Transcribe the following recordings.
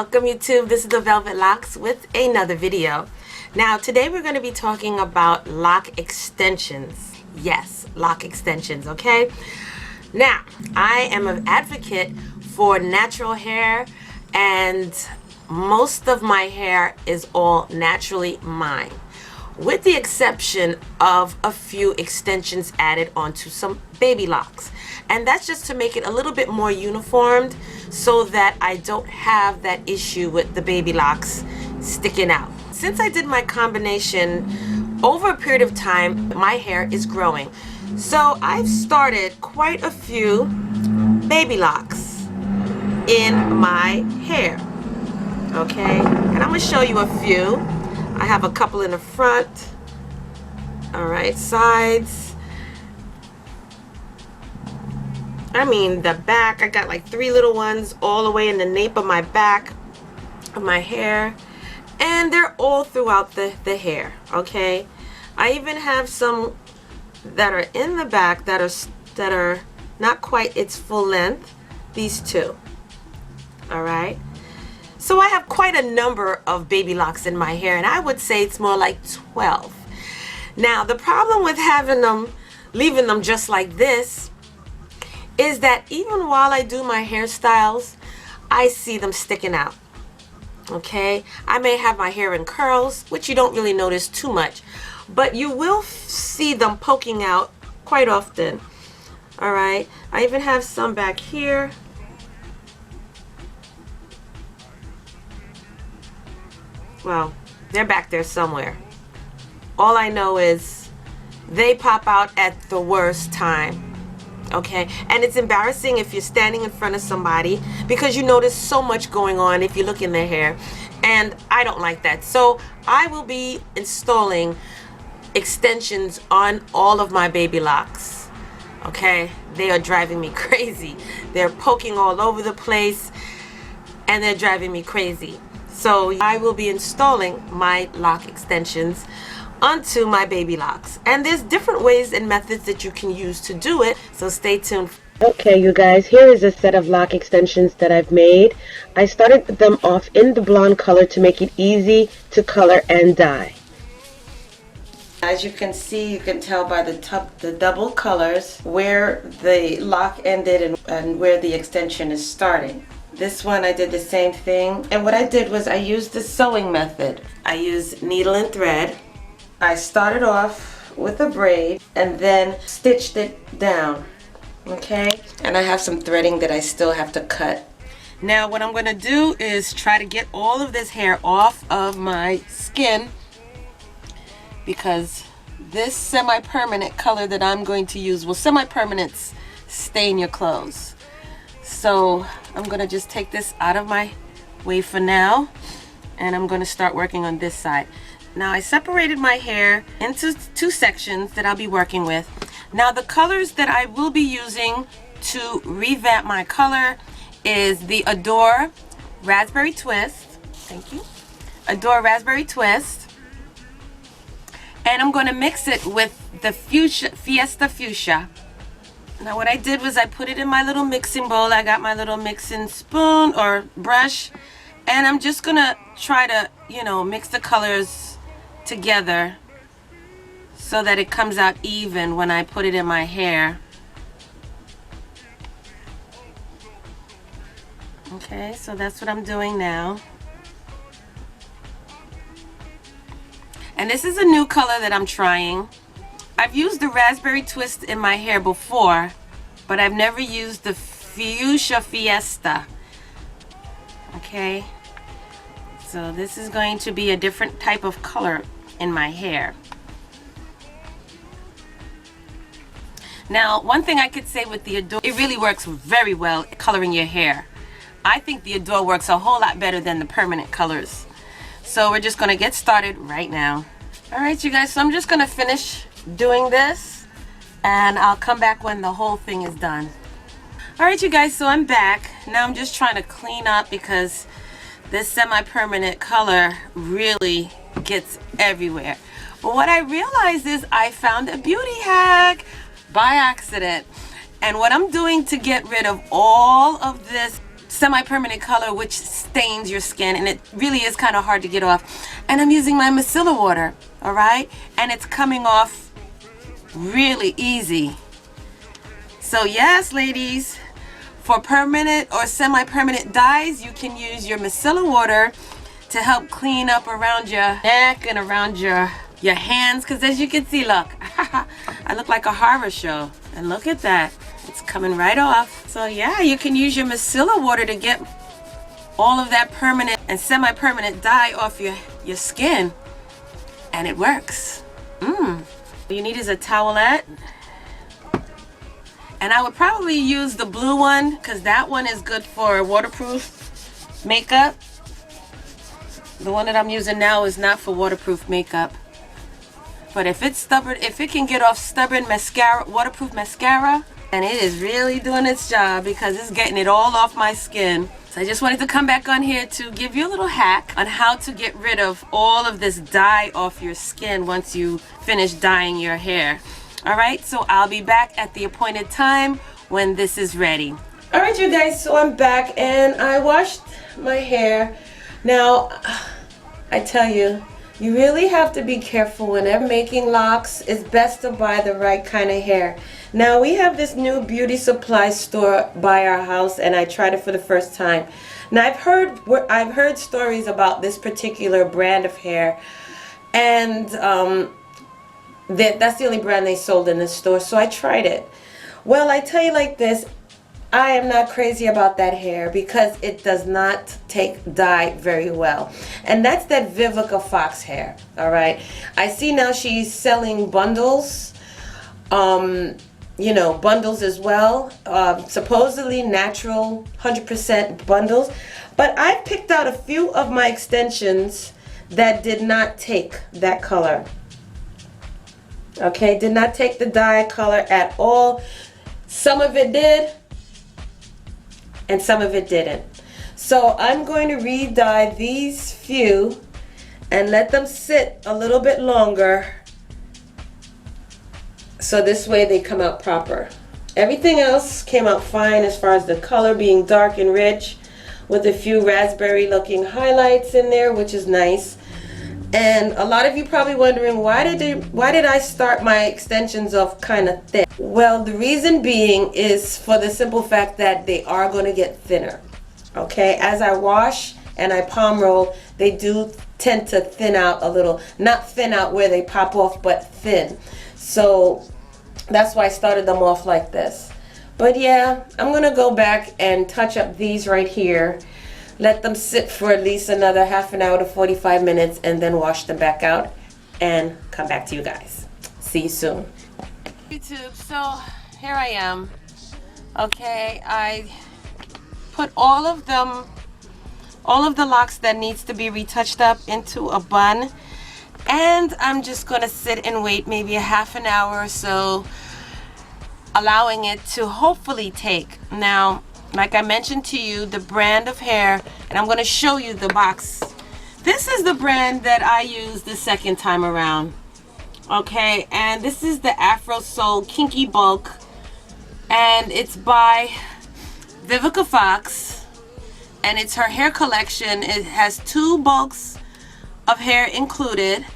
Welcome YouTube, this is the Velvet Locs with another video. Now today we're going to be talking about lock extensions. Yes, lock extensions, okay? Now, I am an advocate for natural hair, and most of my hair is all naturally mine, with the exception of a few extensions added onto some baby locks. And that's just to make it a little bit more uniformed so that I don't have that issue with the baby locks sticking out. Since I did my combination, over a period of time, my hair is growing. So I've started quite a few baby locks in my hair. Okay, and I'm gonna show you a few. I have a couple in the front, all right, sides. I mean the back, I got like 3 little ones all the way in the nape of my back of my hair, and they're all throughout the hair, okay? I even have some that are in the back that are not quite its full length, these two, all right? So I have quite a number of baby locks in my hair, and I would say it's more like 12. Now, the problem with having them, leaving them just like this, is that even while I do my hairstyles, I see them sticking out, okay? I may have my hair in curls, which you don't really notice too much, but you will see them poking out quite often, all right? I even have some back here. Well, they're back there somewhere. All I know is they pop out at the worst time. Okay, and it's embarrassing if you're standing in front of somebody because you notice so much going on if you look in their hair, and I don't like that. So I will be installing extensions on all of my baby locks. Okay, they are driving me crazy. They're poking all over the place and they're driving me crazy. So I will be installing my lock extensions onto my baby locks, and there's different ways and methods that you can use to do it, so stay tuned. Okay, you guys, here is a set of lock extensions that I've made. I started them off in the blonde color to make it easy to color and dye. As you can see, you can tell by the double colors where the lock ended and where the extension is starting. This one I did the same thing, and what I did was I used the sewing method. I used needle and thread. I started off with a braid and then stitched it down, okay? And I have some threading that I still have to cut. Now what I'm gonna do is try to get all of this hair off of my skin, because this semi-permanent color that I'm going to use, well, semi-permanents stain your clothes. So I'm gonna just take this out of my way for now, and I'm gonna start working on this side. Now I separated my hair into 2 sections that I'll be working with. Now the colors that I will be using to revamp my color is the Adore Rasberry Twist. Thank you. Adore Rasberry Twist. And I'm going to mix it with the Fiesta Fuchsia. Now what I did was I put it in my little mixing bowl. I got my little mixing spoon or brush, and I'm just going to try to, you know, mix the colors together so that it comes out even when I put it in my hair. Okay, so that's what I'm doing now. And this is a new color that I'm trying. I've used the Rasberry Twist in my hair before, but I've never used the Fuchsia Fiesta. Okay, so this is going to be a different type of color in my hair. Now, one thing I could say with the Adore, it really works very well coloring your hair. I think the Adore works a whole lot better than the permanent colors. So we're just going to get started right now. Alright you guys, so I'm just going to finish doing this, and I'll come back when the whole thing is done. Alright you guys, so I'm back. Now I'm just trying to clean up because this semi-permanent color really gets everywhere. But what I realized is I found a beauty hack by accident. And what I'm doing to get rid of all of this semi-permanent color which stains your skin, and it really is kind of hard to get off. And I'm using my micellar water, all right, and it's coming off really easy. So yes, ladies, for permanent or semi-permanent dyes, you can use your micellar water to help clean up around your neck and around your hands, because as you can see, look, I look like a horror show, and look at that, it's coming right off. So yeah, you can use your micellar water to get all of that permanent and semi-permanent dye off your skin, and it works. All you need is a towelette, and I would probably use the blue one because that one is good for waterproof makeup. The one that I'm using now is not for waterproof makeup. But if it's stubborn, if it can get off stubborn mascara, waterproof mascara, and it is really doing its job because it's getting it all off my skin. So I just wanted to come back on here to give you a little hack on how to get rid of all of this dye off your skin once you finish dyeing your hair. All right, so I'll be back at the appointed time when this is ready. All right, you guys, so I'm back and I washed my hair. Now, I tell you, you really have to be careful whenever making locks. It's best to buy the right kind of hair. Now, we have this new beauty supply store by our house, and I tried it for the first time. Now, I've heard stories about this particular brand of hair, and that's the only brand they sold in this store, so I tried it. Well, I tell you like this, I am not crazy about that hair because it does not take dye very well. And that's that Vivica Fox hair, all right? I see now she's selling bundles, you know, bundles as well, supposedly natural 100% bundles. But I picked out a few of my extensions that did not take that color. Okay, did not take the dye color at all. Some of it did, and some of it didn't. So I'm going to re-dye these few and let them sit a little bit longer, so this way they come out proper. Everything else came out fine as far as the color being dark and rich with a few raspberry looking highlights in there, which is nice. And a lot of you probably wondering, why did I start my extensions off kind of thick? Well, the reason being is for the simple fact that they are going to get thinner. Okay, as I wash and I palm roll, they do tend to thin out a little. Not thin out where they pop off, but thin. So that's why I started them off like this. But yeah, I'm going to go back and touch up these right here. Let them sit for at least another half an hour to 45 minutes and then wash them back out and come back to you guys. See you soon. YouTube, so here I am. Okay, I put all of the locks that needs to be retouched up into a bun, and I'm just gonna sit and wait maybe a half an hour or so, allowing it to hopefully take. Now, like I mentioned to you, the brand of hair, and I'm going to show you the box. This is the brand that I used the second time around. Okay, and this is the Afro Soul Kinky Bulk, and it's by Vivica Fox, and it's her hair collection. It has 2 bulks of hair included,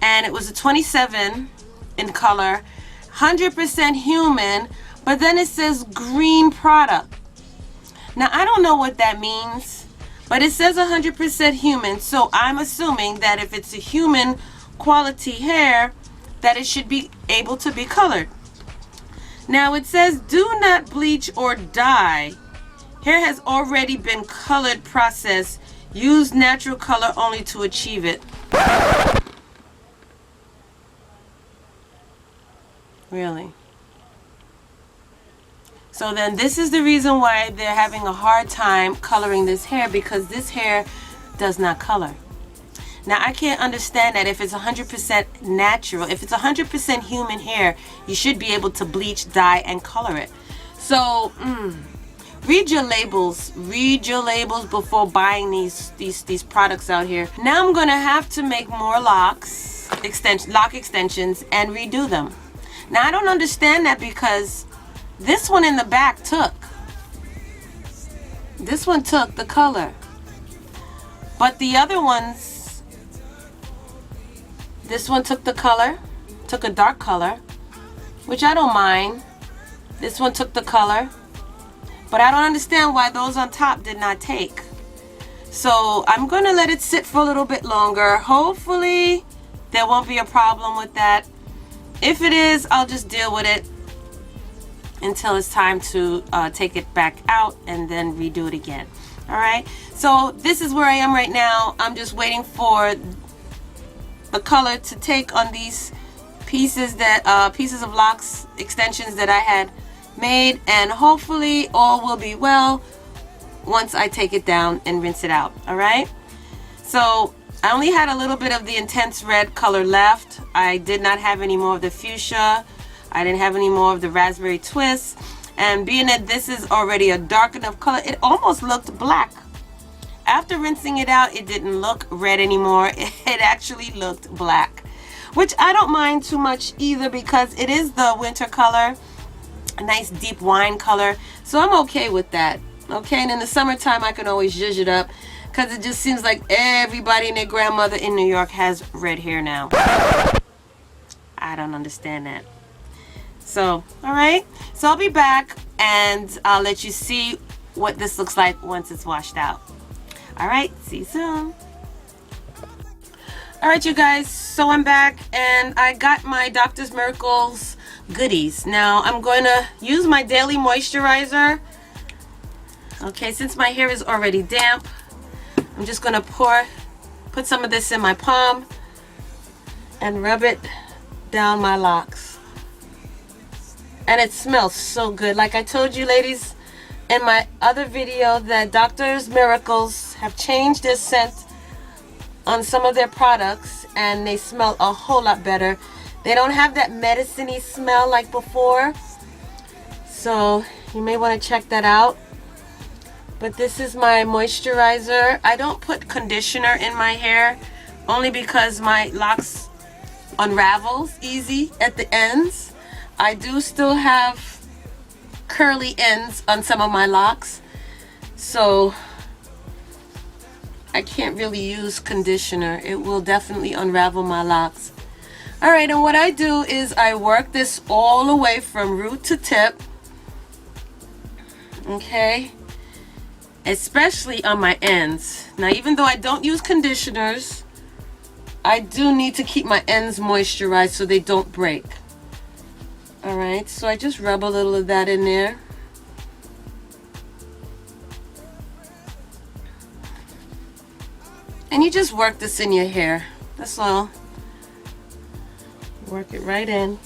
and it was a 27 in color, 100% human, but then it says green product. Now, I don't know what that means, but it says 100% human, so I'm assuming that if it's a human quality hair, that it should be able to be colored. Now, it says do not bleach or dye. Hair has already been colored processed. Use natural color only to achieve it. Really? So then this is the reason why they're having a hard time coloring this hair, because this hair does not color. Now, I can't understand that if it's 100% natural, if it's 100% human hair, you should be able to bleach, dye, and color it. So, read your labels before buying these products out here. Now I'm gonna have to make more lock extensions and redo them. Now, I don't understand that because this one in the back took. This one took the color. But the other ones, this one took the color, took a dark color, which I don't mind. This one took the color. But I don't understand why those on top did not take. So I'm going to let it sit for a little bit longer. Hopefully there won't be a problem with that. If it is, I'll just deal with it until it's time to take it back out and then redo it again. Alright, so this is where I am right now. I'm just waiting for the color to take on these pieces that pieces of Locs extensions that I had made, and hopefully all will be well once I take it down and rinse it out. Alright, so I only had a little bit of the intense red color left. I did not have any more of the fuchsia. I didn't have any more of the Rasberry Twist. And being that this is already a dark enough color, it almost looked black. After rinsing it out, it didn't look red anymore. It actually looked black, which I don't mind too much either, because it is the winter color, a nice deep wine color. So I'm okay with that. Okay, and in the summertime, I can always zhuzh it up, because it just seems like everybody and their grandmother in New York has red hair now. I don't understand that. So, alright, so I'll be back and I'll let you see what this looks like once it's washed out. Alright, see you soon. Alright, you guys, so I'm back and I got my Doctor's Miracles goodies. Now, I'm going to use my daily moisturizer. Okay, since my hair is already damp, I'm just going to put some of this in my palm and rub it down my locks. And it smells so good. Like I told you ladies in my other video, that Doctor's Miracles have changed their scent on some of their products and they smell a whole lot better. They don't have that medicine-y smell like before. So you may want to check that out. But this is my moisturizer. I don't put conditioner in my hair only because my locks unravels easy at the ends. I do still have curly ends on some of my locks, so I can't really use conditioner. It will definitely unravel my locks. Alright, and what I do is I work this all the way from root to tip. Okay, especially on my ends. Now, even though I don't use conditioners, I do need to keep my ends moisturized so they don't break. Alright, so I just rub a little of that in there. And you just work this in your hair. That's all. Work it right in.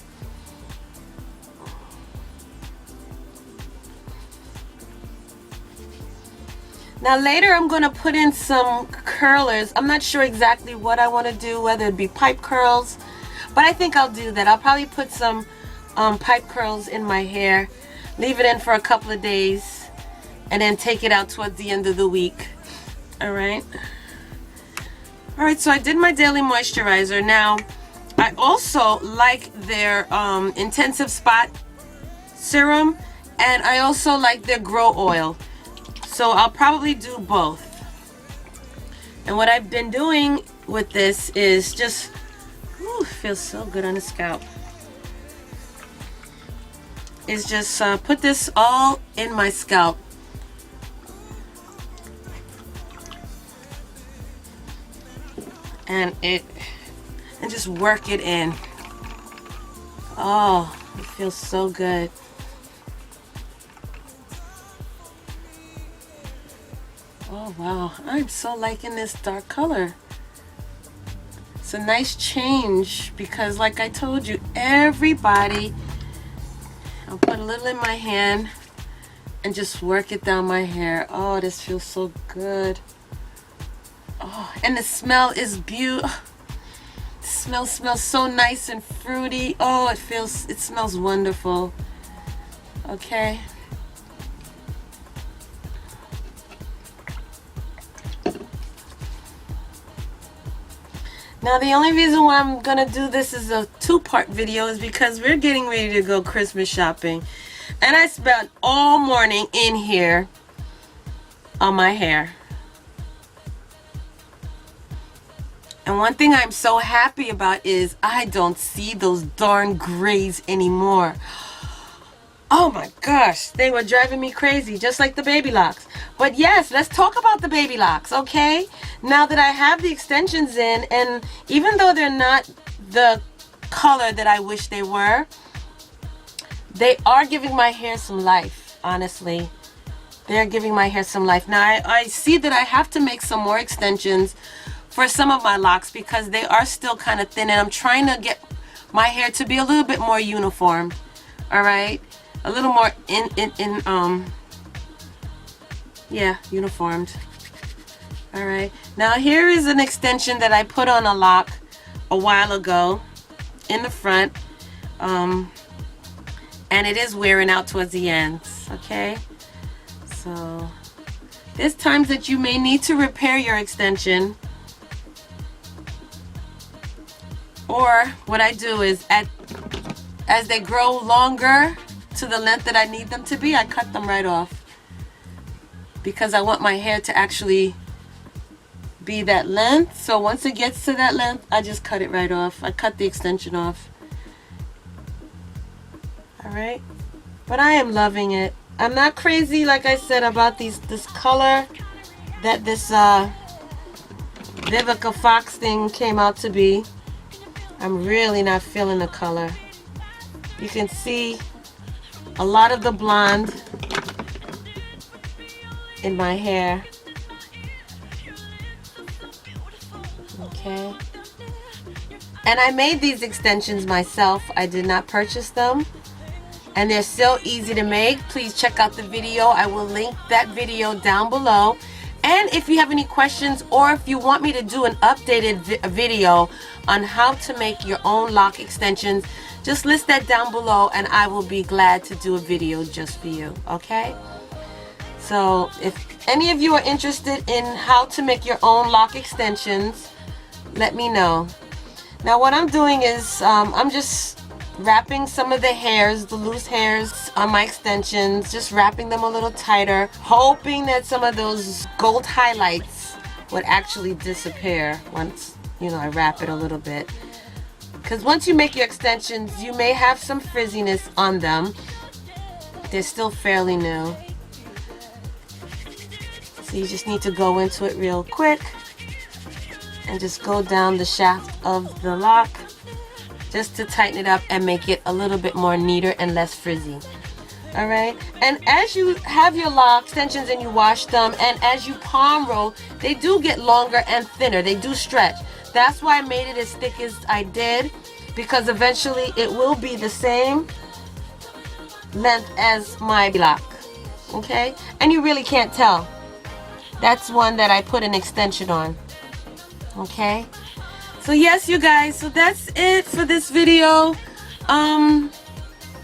Now later I'm going to put in some curlers. I'm not sure exactly what I want to do, whether it be pipe curls, but I think I'll do that. I'll probably put some pipe curls in my hair, leave it in for a couple of days, and then take it out towards the end of the week. Alright, so I did my daily moisturizer. Now I also like their intensive spot serum, and I also like their grow oil, so I'll probably do both. And what I've been doing with this is just, ooh, feels so good on the scalp, is just put this all in my scalp. And just work it in. Oh, it feels so good. Oh wow, I'm so liking this dark color. It's a nice change because, like I told you, everybody, I'll put a little in my hand and just work it down my hair. Oh, this feels so good. Oh, and the smell is beautiful. The smell smells so nice and fruity. Oh, it smells wonderful. Okay. Now the only reason why I'm gonna do this as a two-part video is because we're getting ready to go Christmas shopping, and I spent all morning in here on my hair. And one thing I'm so happy about is I don't see those darn grays anymore. Oh my gosh, they were driving me crazy, just like the baby locks. But yes, let's talk about the baby locks, okay? Now that I have the extensions in, and even though they're not the color that I wish they were, they are giving my hair some life, honestly. They're giving my hair some life. Now, I see that I have to make some more extensions for some of my locks because they are still kind of thin, and I'm trying to get my hair to be a little bit more uniform, all right? A little more uniformed. All right, now here is an extension that I put on a lock a while ago in the front, and it is wearing out towards the ends, okay? So there's times that you may need to repair your extension, or what I do is as they grow longer to the length that I need them to be, I cut them right off because I want my hair to actually be that length. So once it gets to that length, I just cut it right off. I cut the extension off. All right, but I am loving it. I'm not crazy, like I said, about this color that this Vivica Fox thing came out to be. I'm really not feeling the color. You can see a lot of the blonde in my hair. Okay. And I made these extensions myself. I did not purchase them. And they're so easy to make. Please check out the video. I will link that video down below. And if you have any questions, or if you want me to do an updated video on how to make your own lock extensions, just list that down below and I will be glad to do a video just for you, okay? So if any of you are interested in how to make your own lock extensions, let me know. Now what I'm doing is I'm just wrapping some of the hairs, the loose hairs on my extensions, just wrapping them a little tighter, hoping that some of those gold highlights would actually disappear once, you know, I wrap it a little bit. Because once you make your extensions, you may have some frizziness on them. They're still fairly new. So you just need to go into it real quick and just go down the shaft of the lock just to tighten it up and make it a little bit more neater and less frizzy. All right, and as you have your lock extensions and you wash them, and as you palm roll, they do get longer and thinner. They do stretch. That's why I made it as thick as I did, because eventually it will be the same length as my lock. Okay, and you really can't tell. That's one that I put an extension on. Okay, so yes, you guys, so that's it for this video.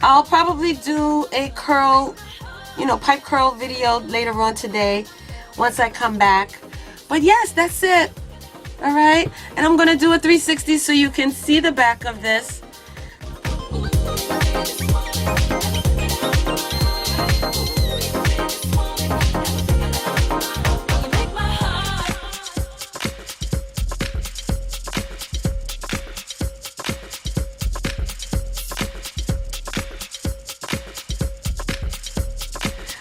I'll probably do a curl, you know, pipe curl video later on today once I come back. But yes, that's it. All right, and I'm gonna do a 360 so you can see the back of this.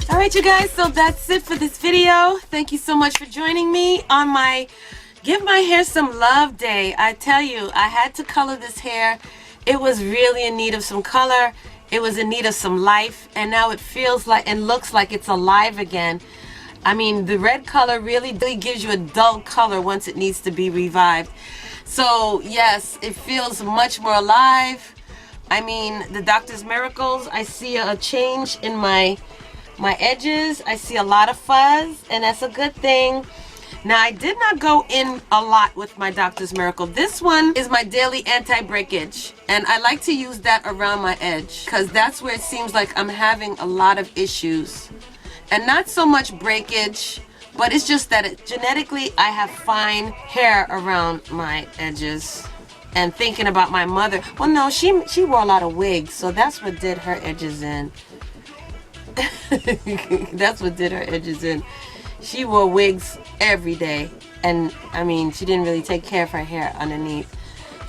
Alright, you guys, so that's it for this video. Thank you so much for joining me on my Give My Hair Some Love Day. I tell you, I had to color this hair. It was really in need of some color. It was in need of some life, and now it feels like and looks like it's alive again. I mean, the red color really gives you a dull color once it needs to be revived. So yes, it feels much more alive. I mean, the Doctor's Miracles, I see a change in my edges. I see a lot of fuzz, and that's a good thing. Now, I did not go in a lot with my Doctor's Miracle. This one is my daily anti-breakage, and I like to use that around my edge because that's where it seems like I'm having a lot of issues. And not so much breakage, but it's just that genetically I have fine hair around my edges. And thinking about my mother, well, no, she wore a lot of wigs, so that's what did her edges in. That's what did her edges in. She wore wigs every day. And I mean, she didn't really take care of her hair underneath.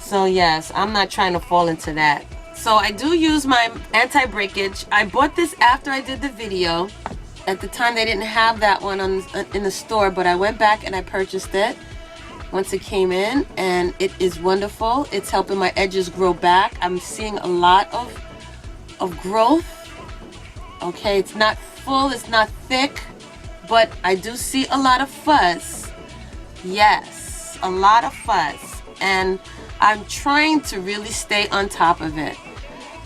So yes, I'm not trying to fall into that. So I do use my anti-breakage. I bought this after I did the video. At the time they didn't have that one in the store, but I went back and I purchased it once it came in, and it is wonderful. It's helping my edges grow back. I'm seeing a lot of growth. Okay, it's not full, it's not thick, but I do see a lot of fuzz. Yes, a lot of fuzz, and I'm trying to really stay on top of it.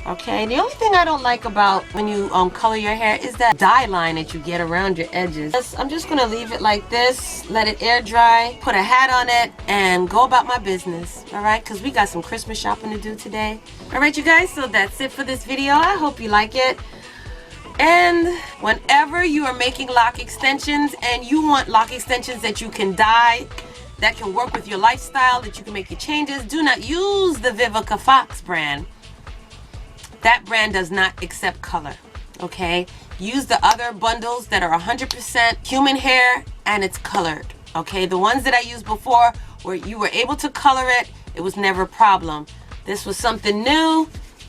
Okay, the only thing I don't like about when you color your hair is that dye line that you get around your edges. I'm just gonna leave it like this, let it air dry, put a hat on it, and go about my business. All right, because we got some Christmas shopping to do today. All right, you guys, so that's it for this video. I hope you like it. And whenever you are making lock extensions and you want lock extensions that you can dye, that can work with your lifestyle, that you can make your changes, do not use the Vivica Fox brand. That brand does not accept color, okay? Use the other bundles that are 100% human hair and it's colored, okay? The ones that I used before where you were able to color it, it was never a problem. This was something new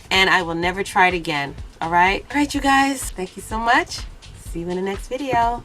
and I will never try it again, all right? All right, you guys, thank you so much. See you in the next video.